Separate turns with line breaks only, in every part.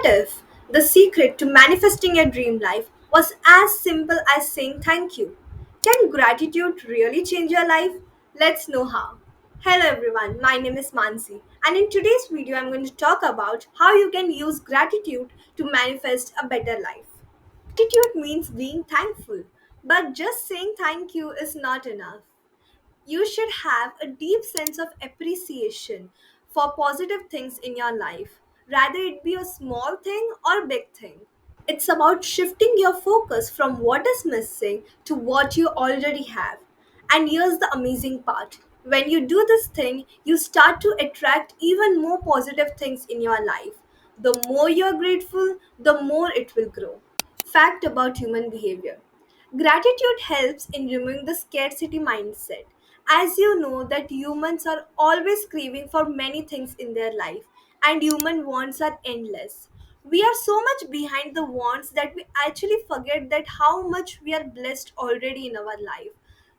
What if the secret to manifesting your dream life was as simple as saying thank you? Can gratitude really change your life? Let's know how. Hello everyone, my name is Mansi, and in today's video, I'm going to talk about how you can use gratitude to manifest a better life. Gratitude means being thankful, but just saying thank you is not enough. You should have a deep sense of appreciation for positive things in your life, rather it be a small thing or big thing. It's about shifting your focus from what is missing to what you already have. And here's the amazing part. When you do this thing, you start to attract even more positive things in your life. The more you're grateful, the more it will grow. Fact about human behavior. Gratitude helps in removing the scarcity mindset. As you know that humans are always craving for many things in their life and human wants are endless. We are so much behind the wants that we actually forget that how much we are blessed already in our life,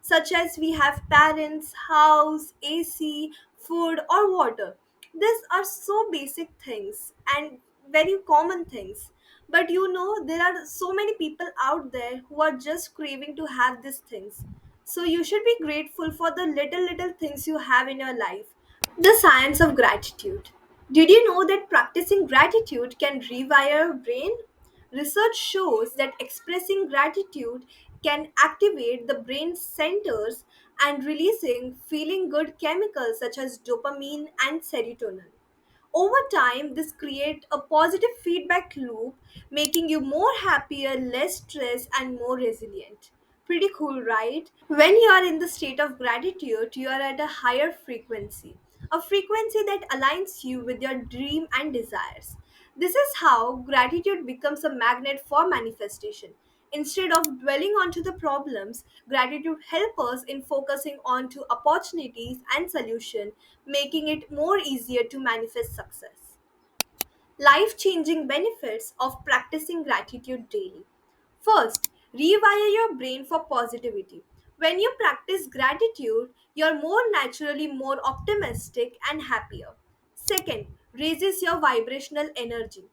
such as we have parents, house, AC, food, or water. These are so basic things and very common things. But there are so many people out there who are just craving to have these things. So you should be grateful for the little things you have in your life. The science of gratitude. Did you know that practicing gratitude can rewire your brain? Research shows that expressing gratitude can activate the brain centers and releasing feeling good chemicals such as dopamine and serotonin. Over time, this creates a positive feedback loop, making you more happier, less stressed, and more resilient. Pretty cool, right? When you are in the state of gratitude, you are at a higher frequency, a frequency that aligns you with your dream and desires. This is how gratitude becomes a magnet for manifestation. Instead of dwelling onto the problems, gratitude helps us in focusing onto opportunities and solutions, making it more easier to manifest success. Life changing benefits of practicing gratitude daily. First, rewire your brain for positivity. When you practice gratitude, you're more naturally more optimistic and happier. Second, raises your vibrational energy.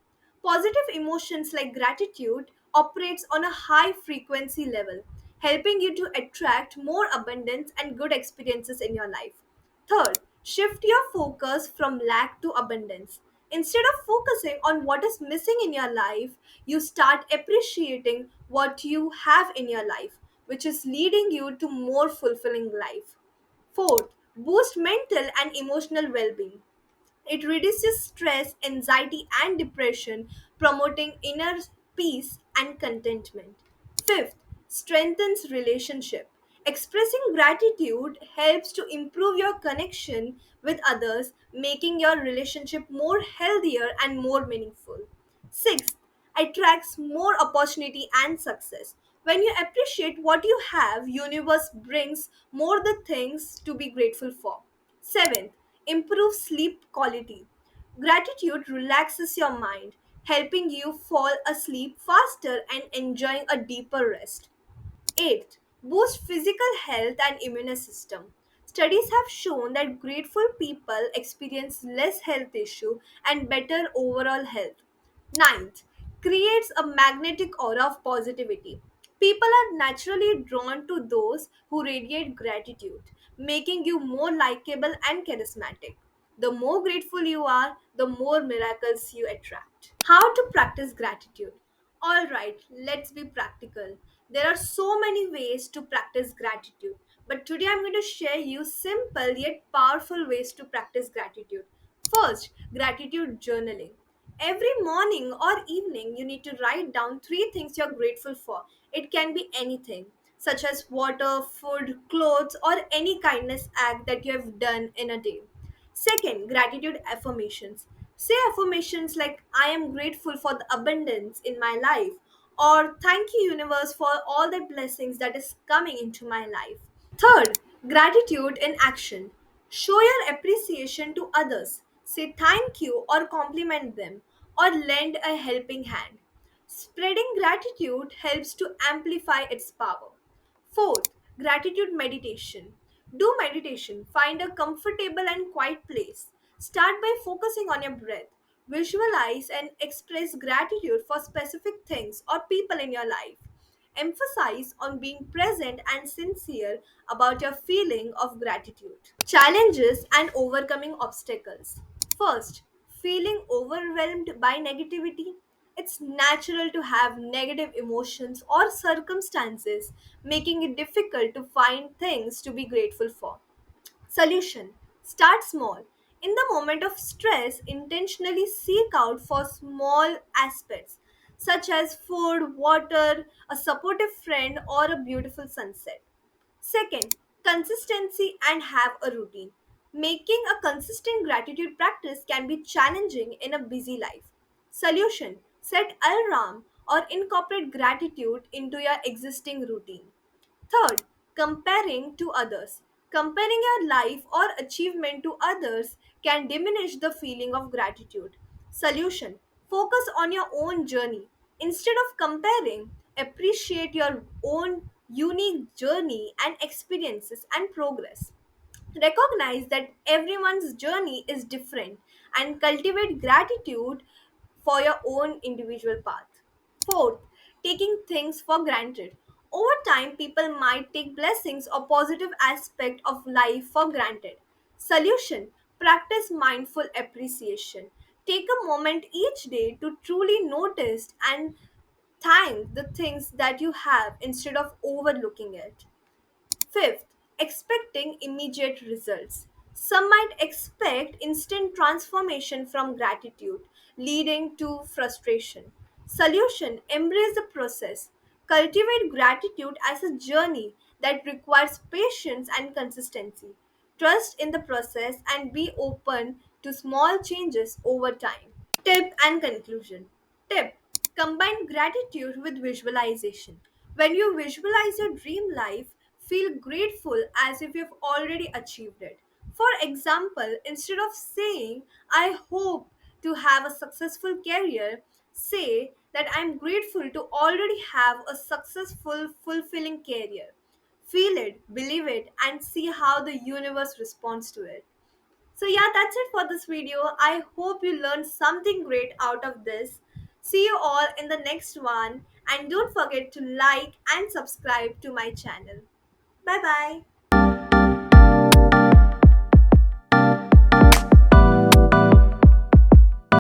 Positive emotions like gratitude operates on a high frequency level, helping you to attract more abundance and good experiences in your life. Third, shift your focus from lack to abundance. Instead of focusing on what is missing in your life, you start appreciating what you have in your life, which is leading you to more fulfilling life. Fourth, boost mental and emotional well-being. It reduces stress, anxiety, and depression, promoting inner peace and contentment. Fifth, strengthens relationship. Expressing gratitude helps to improve your connection with others, making your relationship more healthier and more meaningful. Sixth, attracts more opportunity and success. When you appreciate what you have, universe brings more the things to be grateful for. Seventh, improve sleep quality. Gratitude relaxes your mind, helping you fall asleep faster and enjoying a deeper rest. Eighth, boost physical health and immune system. Studies have shown that grateful people experience less health issue and better overall health. Ninth, creates a magnetic aura of positivity. People are naturally drawn to those who radiate gratitude, making you more likable and charismatic. The more grateful you are, the more miracles you attract. How to practice gratitude? All right, let's be practical. There are so many ways to practice gratitude, but today I'm going to share you simple yet powerful ways to practice gratitude. First, gratitude journaling. Every morning or evening, you need to write down three things you're grateful for. It can be anything, such as water, food, clothes, or any kindness act that you have done in a day. Second, gratitude affirmations. Say affirmations like, I am grateful for the abundance in my life, or thank you, universe, for all the blessings that is coming into my life. Third, gratitude in action. Show your appreciation to others. Say thank you or compliment them, or lend a helping hand. Spreading gratitude helps to amplify its power. Fourth, gratitude meditation. Do meditation. Find a comfortable and quiet place. Start by focusing on your breath. Visualize and express gratitude for specific things or people in your life. Emphasize on being present and sincere about your feeling of gratitude. Challenges and overcoming obstacles. First, feeling overwhelmed by negativity. It's natural to have negative emotions or circumstances, making it difficult to find things to be grateful for. Solution: start small. In the moment of stress, intentionally seek out for small aspects such as food, water, a supportive friend, or a beautiful sunset. Second, consistency and have a routine. Making a consistent gratitude practice can be challenging in a busy life. Solution: set alarm or incorporate gratitude into your existing routine. Third, comparing to others. Comparing your life or achievement to others can diminish the feeling of gratitude. Solution: focus on your own journey. Instead of comparing, appreciate your own unique journey and experiences and progress. Recognize that everyone's journey is different and cultivate gratitude for your own individual path. Fourth, taking things for granted. Over time, people might take blessings or positive aspect of life for granted. Solution: practice mindful appreciation. Take a moment each day to truly notice and thank the things that you have instead of overlooking it. Fifth, expecting immediate results. Some might expect instant transformation from gratitude, leading to frustration. Solution: embrace the process. Cultivate gratitude as a journey that requires patience and consistency. Trust in the process and be open to small changes over time. Tip and conclusion. Tip: combine gratitude with visualization. When you visualize your dream life, feel grateful as if you've already achieved it. For example, instead of saying, I hope to have a successful career, say that I'm grateful to already have a successful, fulfilling career. Feel it, believe it, and see how the universe responds to it. So, yeah, that's it for this video. I hope you learned something great out of this. See you all in the next one, and don't forget to like and subscribe to my channel. Bye bye.